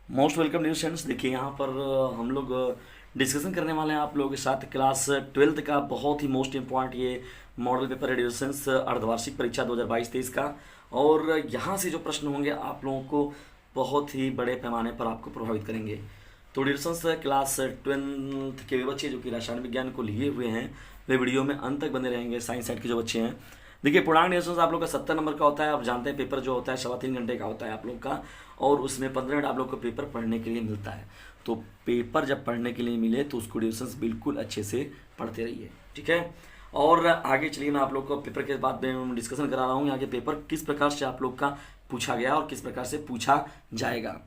Most welcome dear students. देखिए यहाँ पर हम लोग डिस्कशन करने वाले हैं आप लोगों के साथ क्लास 12th का बहुत ही मोस्ट इम्पॉर्टेंट ये मॉडल पेपर एडिशंस अर्धवार्षिक परीक्षा 2022-23 का। और यहाँ से जो प्रश्न होंगे आप लोगों को बहुत ही बड़े पैमाने पर आपको प्रभावित करेंगे। तो डिस्कशंस क्लास 12th के बच्चे जो कि रसायन विज्ञान को लिए हुए हैं वे वीडियो में अंत तक बने रहेंगे। साइंस साइड के जो बच्चे हैं, देखिए पूर्णांक डिस्कशंस आप लोग का 70 नंबर का होता है। आप जानते हैं पेपर जो होता है 3.25 घंटे का होता है आप लोग का, और उसमें 15 मिनट आप लोग को पेपर पढ़ने के लिए मिलता है। तो पेपर जब पढ़ने के लिए मिले तो उसको डिस्कशंस बिल्कुल अच्छे से पढ़ते रहिए, ठीक है। और आगे चलिए, मैं आप लोग को पेपर के बाद में डिस्कशन करा रहा हूँ आगे पेपर किस प्रकार से आप लोग का पूछा गया और किस प्रकार से पूछा जाएगा।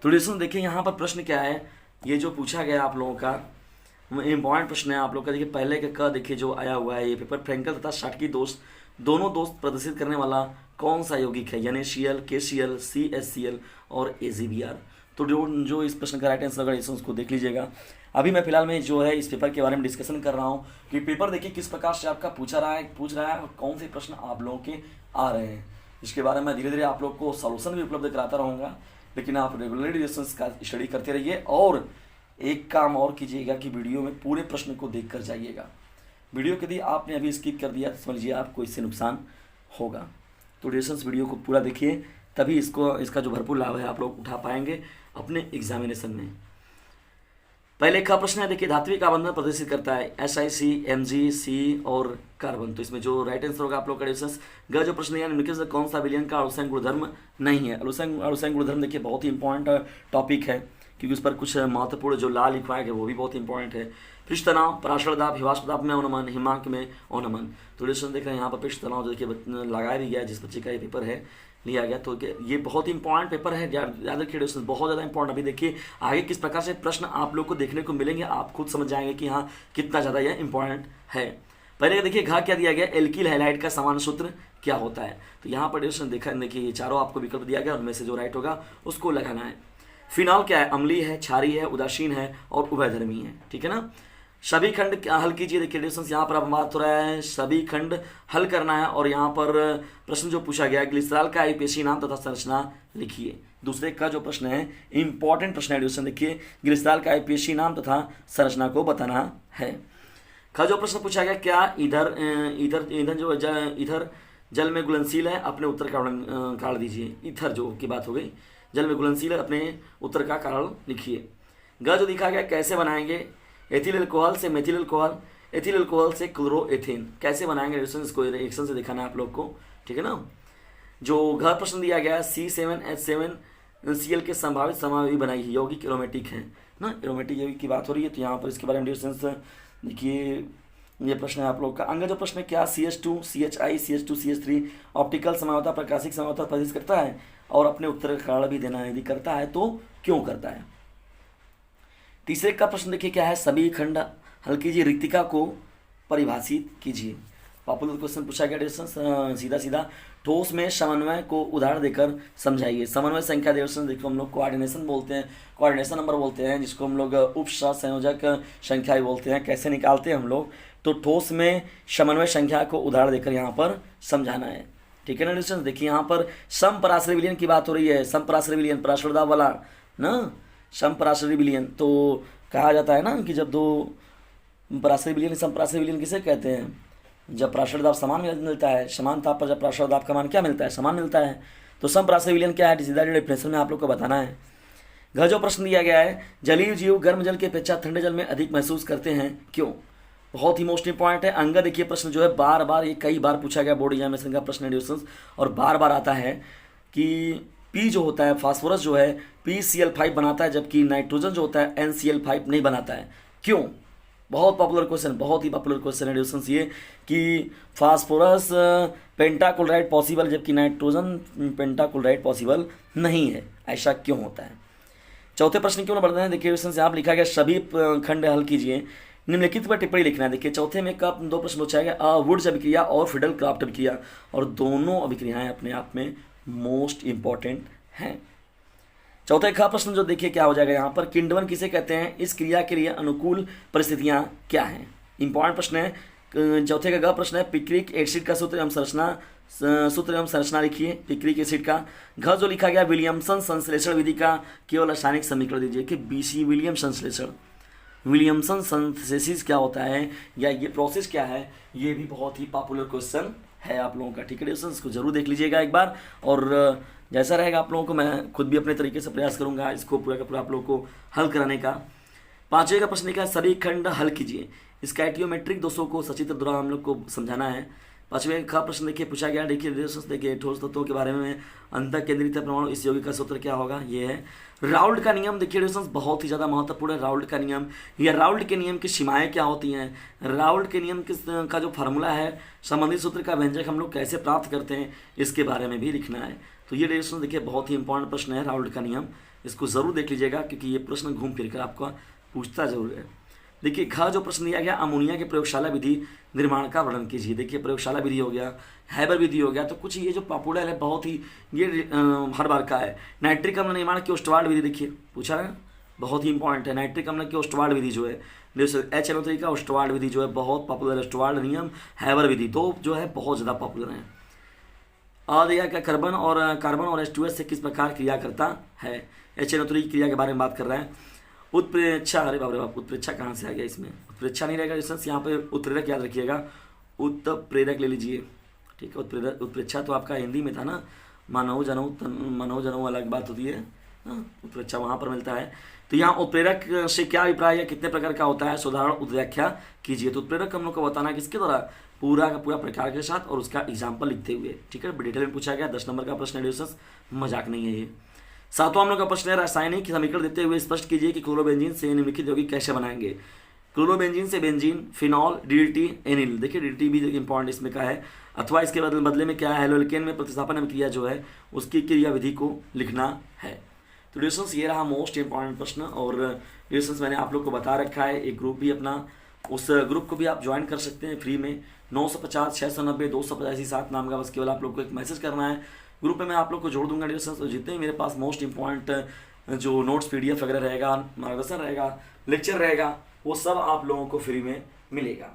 तो डिस्कशन देखिए यहाँ पर प्रश्न क्या है, ये जो पूछा गया आप लोगों का इम्पॉर्टेंट प्रश्न है आप लोग का। देखिए पहले का देखिए जो आया हुआ है ये पेपर, फ्रैंकल तथा शाटकी दोनों दोस्त प्रदर्शित करने वाला कौन सा यौगिक है, यानी Cl, KCl, CHCl और AgBr। तो जो इस प्रश्न का राइट आंसर होगा उसको देख लीजिएगा। अभी मैं फिलहाल में जो है इस पेपर के बारे में डिस्कशन कर रहा हूँ कि पेपर देखिए किस प्रकार से आपका पूछ रहा है और कौन से प्रश्न आप लोगों के आ रहे हैं। इसके बारे में धीरे धीरे आप लोग को सॉल्यूशन भी उपलब्ध कराता रहूँगा, लेकिन आप रेगुलरली डिस्कशंस का स्टडी करते रहिए। और एक काम और कीजिएगा कि वीडियो में पूरे प्रश्न को देख कर जाइएगा। वीडियो यदि आपने अभी स्किप कर दिया तो समझ लीजिए आपको इससे नुकसान होगा। तो डिस्कशंस वीडियो को पूरा देखिए, तभी इसका जो भरपूर लाभ है आप लोग उठा पाएंगे अपने एग्जामिनेशन में। पहले का प्रश्न है, देखिए धात्विक आबंधन प्रदर्शित करता है SiC, Mg, C और कार्बन। तो इसमें जो राइट आंसर होगा आप लोग का डिस्कशंस ग जो प्रश्न है निम्नलिखित से कौन सा विलयन का अणुसंग गुणधर्म नहीं है। अणुसंग गुणधर्म देखिए बहुत ही इंपॉर्टेंट टॉपिक है, क्योंकि उस पर कुछ महत्वपूर्ण जो ला लिखवाया गया वो भी बहुत इंपॉर्टेंट है। पृष्ठ तनाव, पराशर दाब, हिवाष्प दाब में अवनमन, हिमांक में अवनमन। तो डिस्कशन देख रहे हैं यहाँ पर पृष्ठ तनाव देखिए लगाया भी गया, जिस बच्चे का ये पेपर है लिया गया। तो ये बहुत ही इंपॉर्टेंट पेपर है, याद रखिए डिस्कशन बहुत ज़्यादा इंपॉर्टेंट। अभी देखिए आगे किस प्रकार से प्रश्न आप लोग को देखने को मिलेंगे, आप खुद समझ जाएंगे कि हाँ कितना ज़्यादा यह इंपॉर्टेंट है। पहले देखिए घा क्या दिया गया, एल्किल हैलाइड का समान सूत्र क्या होता है। तो यहाँ पर डिस्कशन देखिए ये चारों आपको विकल्प दिया गया, उनमें से जो राइट होगा उसको लगाना है। फिनॉल क्या है, अम्लीय है, क्षारीय है, उदासीन है और उभयधर्मी है, ठीक है ना। सभी खंड हल कीजिए। देखिए डिस्कशंस यहाँ पर अब बात हो रहा है सभी खंड हल करना है, और यहाँ पर प्रश्न जो पूछा गया ग्लिसरॉल का आईपीएसी नाम तथा संरचना लिखिए। दूसरे का जो प्रश्न है इंपॉर्टेंट प्रश्न है डिस्कशन, देखिए ग्लिसरॉल का आईपीएसी नाम तथा संरचना को बताना है। का जो प्रश्न पूछा गया क्या इधर जल में घुलनशील है, अपने उत्तर का कारण दीजिए। इथर जो की बात हो गई, जल में घुलनशील है, अपने उत्तर का कारण लिखिए। ग जो दिखा गया कैसे बनाएंगे, एथिल अल्कोहल से मेथिल अल्कोहल, एथिल अल्कोहल से क्लोरोएथेन। कैसे बनाएंगे इसको रिएक्शन से दिखाना है आप लोग को, ठीक है ना। जो घ प्रश्न दिया गया C7H7Cl के संभावित समावेशी बनाई यौगिक एरोमेटिक है ना, एरोमेटिक यौगिक की बात हो रही है। तो यहाँ पर इसके बारे में डिस्कशंस देखिए ये प्रश्न है आप लोग का। अंग जो प्रश्न है क्या CH2 CHI CH2 CH3 optical समावता प्रकाशिक समावता प्रदर्शित करता है, और अपने उत्तर का कारण भी देना है, यदि करता है तो क्यों करता है। तीसरे का प्रश्न देखिए क्या है, सभी खंड हल कीजिए, रिक्तिका को परिभाषित कीजिए। पॉपुलर क्वेश्चन पूछा गया डिस्कशन सीधा सीधा। ठोस में समन्वय को उदाहरण देकर समझाइए। समन्वय संख्या डिस्कशन देखो हम लोग कोऑर्डिनेशन बोलते हैं, कोऑर्डिनेशन नंबर बोलते हैं, जिसको हम लोग उप संयोजक संख्या बोलते हैं। कैसे निकालते हैं हम लोग, तो ठोस में समन्वय संख्या को उदाहरण देकर यहाँ पर समझाना है, ठीक है ना डिस्कशन। देखिए यहाँ पर समपराश्रय विलयन की बात हो रही है, समपराश्रय विलयन पराश्रय दाब वाला ना, समपराश्रय विलयन। तो कहा जाता है ना कि जब दो पराश्रय विलयन, समपराश्रय विलयन किसे कहते हैं, जब पराश्रय दाब समान मिलता है, समान ताप पर जब पराश्रय दाब का मान क्या मिलता है, समान मिलता है। तो समपराश्रय विलयन क्या है, सीधा डेफिनेशन में आप लोग को बताना है। घ जो प्रश्न दिया गया है, जलीय जीव गर्म जल की अपेक्षा ठंडे जल में अधिक महसूस करते हैं, क्यों। बहुत ही मोस्ट इंपॉर्टेंट है। अंग देखिए प्रश्न जो है बार बार ये कई बार पूछा गया बोर्ड एग्जामिनेशन का प्रश्न डिस्कशन, और बार बार आता है कि पी जो होता है फास्फोरस जो है PCl5 बनाता है, जबकि नाइट्रोजन जो होता है NCl5 नहीं बनाता है, क्यों। बहुत पॉपुलर क्वेश्चन, बहुत ही पॉपुलर क्वेश्चन है डिस्कशन ये कि फास्फोरस पेंटाक्लोराइड पॉसिबल जबकि नाइट्रोजन पेंटाक्लोराइड पॉसिबल नहीं है, ऐसा क्यों होता है। चौथे प्रश्न क्यों बढ़ते हैं, देखिए डिस्कशन से आप लिखा गया सभी खंड हल कीजिए, निम्नलिखित पर टिप्पणी लिखना है। देखिए चौथे में कब दो प्रश्न पूछा गया, वुड्स अभिक्रिया और फिडल क्राफ्ट अभिक्रिया, और दोनों अभिक्रियाएं अपने आप में मोस्ट इंपॉर्टेंट हैं। चौथे का प्रश्न जो देखिए क्या हो जाएगा यहाँ पर, किण्वन किसे कहते हैं, इस क्रिया के लिए अनुकूल परिस्थितियाँ क्या हैं। इंपॉर्टेंट प्रश्न है। चौथे का ग प्रश्न है, पिक्रिक एसिड का सूत्र एवं संरचना सूत्र एवं संरचना लिखिए पिक्रिक एसिड का। घ जो लिखा गया विलियमसन संश्लेषण विधि का केवल रासायनिक समीकरण दीजिए कि बीसी विलियम संश्लेषण, विलियमसन सिंथेसिस क्या होता है या ये प्रोसेस क्या है, ये भी बहुत ही पॉपुलर क्वेश्चन है आप लोगों का। ठीक है डिस्टेंस को जरूर देख लीजिएगा एक बार, और जैसा रहेगा आप लोगों को मैं खुद भी अपने तरीके से प्रयास करूंगा इसको पूरा का पूरा आप लोगों को हल कराने का। 5वें का प्रश्न लिखा है सभी खंड हल कीजिए। स्कैटियोमेट्रिक दोषों को सचित्र द्वारा हम लोग को समझाना है। 5वें का प्रश्न देखिए पूछा गया, देखिए ठोस तत्वों के बारे में अंतः केंद्रित परमाणु इस यौगिक का सूत्र क्या होगा, ये है राउल्ट का नियम। देखिए डिस्टेंस बहुत ही ज़्यादा महत्वपूर्ण है राउल्ट का नियम, या राउल्ट के नियम की सीमाएं क्या होती हैं, राउल्ट के नियम का जो फार्मूला है, संबंधित सूत्र का व्यंजक हम लोग कैसे प्राप्त करते हैं, इसके बारे में भी लिखना है। तो ये डिस्टेंस देखिए बहुत ही इंपॉर्टेंट प्रश्न है राउल्ट का नियम, इसको जरूर देख लीजिएगा क्योंकि ये प्रश्न घूम फिर कर आपको पूछता जरूर है। देखिए घ जो प्रश्न दिया गया अमोनिया के प्रयोगशाला विधि निर्माण का वर्णन कीजिए। देखिए प्रयोगशाला विधि हो गया, हैबर विधि हो गया, तो कुछ ये जो पॉपुलर है बहुत ही ये हर बार का है। नाइट्रिक अम्ल निर्माण की ओस्टवार्ड विधि देखिए पूछा है, बहुत ही इंपॉर्टेंट है। नाइट्रिक अम्ल की ओस्टवार्ड विधि जो है HNO3 का ओस्टवार्ड विधि जो है बहुत पॉपुलर है। ओस्टवार्ड नियम, हैबर विधि दो जो है बहुत ज़्यादा पॉपुलर है। अदिया का कार्बन और H2S से किस प्रकार क्रिया करता है, HNO3 की क्रिया के बारे में बात कर रहा है। उत्प्रेक्षा, अरे बाप रे बाप, उत्प्रेक्षा कहाँ से आ गया, इसमें उत्प्रेक्षा नहीं रहेगा डिस्टेंस, यहाँ पे उत्प्रेरक याद रखिएगा, उत्प्रेरक ले लीजिए। ठीक है, उत्प्रेक्षा तो आपका हिंदी में था ना, मानव जनऊ अलग बात होती है, उत्प्रेक्षा वहाँ पर मिलता है। तो यहाँ उत्प्रेरक से क्या अभिप्राय है, कितने प्रकार का होता है, साधारण उत्व्याख्या कीजिए। तो उत्प्रेरक हम लोग को बताना किसके द्वारा, पूरा का पूरा प्रकार के साथ और उसका एग्जाम्पल लिखते हुए। ठीक है, डिटेल में पूछा गया, 10 नंबर का प्रश्न है, मजाक नहीं है ये। 7वां हम लोग का प्रश्न है रासायनिक समीकरण देते हुए स्पष्ट कीजिए कि क्लोरोबेंजीन से निम्नलिखित यौगिक कैसे बनाएंगे। क्लोरोबेंजीन से बेंजीन, फिनॉल, DDT, एनिल। देखिए DDT भी इंपॉर्टेंट इसमें का है, अथवा इसके बदले में क्या है, हेलोल्केन में प्रतिस्थापन अभिक्रिया जो है उसकी क्रिया विधि को लिखना है। तो डिस्टेंस ये रहा मोस्ट इंपॉर्टेंट प्रश्न, और डिस्टेंस मैंने आप लोग को बता रखा है, एक ग्रुप भी अपना, उस ग्रुप को भी आप ज्वाइन कर सकते हैं फ्री में। 950 690 285 7 नाम का बस केवल आप लोग को एक मैसेज करना है। ग्रुप में मैं आप लोग को जोड़ दूंगा डिस्टेंस, तो जितने मेरे पास मोस्ट इंपॉर्टेंट जो नोट्स PDF वगैरह रहेगा, मार्गदर्शन रहेगा, लेक्चर रहेगा, वो सब आप लोगों को फ्री में मिलेगा।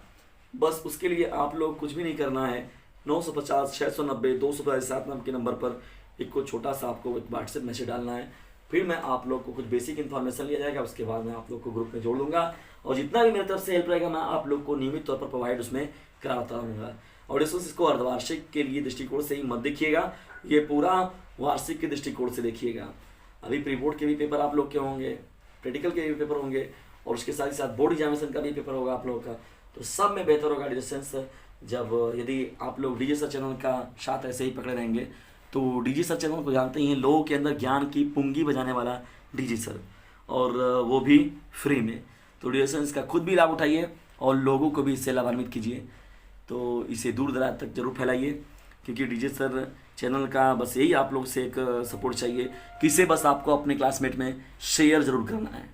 बस उसके लिए आप लोग कुछ भी नहीं करना है, 950 690 285 7 नाम के नंबर पर एक को छोटा सा आपको एक व्हाट्सएप मैसेज डालना है, फिर मैं आप लोग को कुछ बेसिक इन्फॉर्मेशन लिया जाएगा, उसके बाद मैं आप लोग को ग्रुप में जोड़ दूंगा, और जितना भी मेरी तरफ से हेल्प रहेगा मैं आप लोग को नियमित तौर पर प्रोवाइड उसमें कराता रहूँगा। और इसको अर्धवार्षिक के लिए दृष्टिकोण से ही मत देखिएगा, ये पूरा वार्षिक के दृष्टिकोण से देखिएगा। अभी प्री बोर्ड के भी पेपर आप लोग के होंगे, प्रैक्टिकल के भी पेपर होंगे, और उसके साथ ही साथ बोर्ड एग्जामिनेशन का भी पेपर होगा आप लोगों का। तो सब में बेहतर होगा डिस्टेंस जब यदि आप लोग डीजे सर चैनल का साथ ऐसे ही पकड़े रहेंगे। तो डीजे सर चैनल को जानते ही हैं, लोगों के अंदर ज्ञान की पुंगी बजाने वाला डीजे सर, और वो भी फ्री में। तो डिस्टेंस का खुद भी लाभ उठाइए और लोगों को भी इससे लाभान्वित कीजिए। तो इसे दूर दराज तक जरूर फैलाइए, क्योंकि डीजे सर चैनल का बस यही आप लोग से एक सपोर्ट चाहिए कि इसे बस आपको अपने क्लासमेट में शेयर जरूर करना है।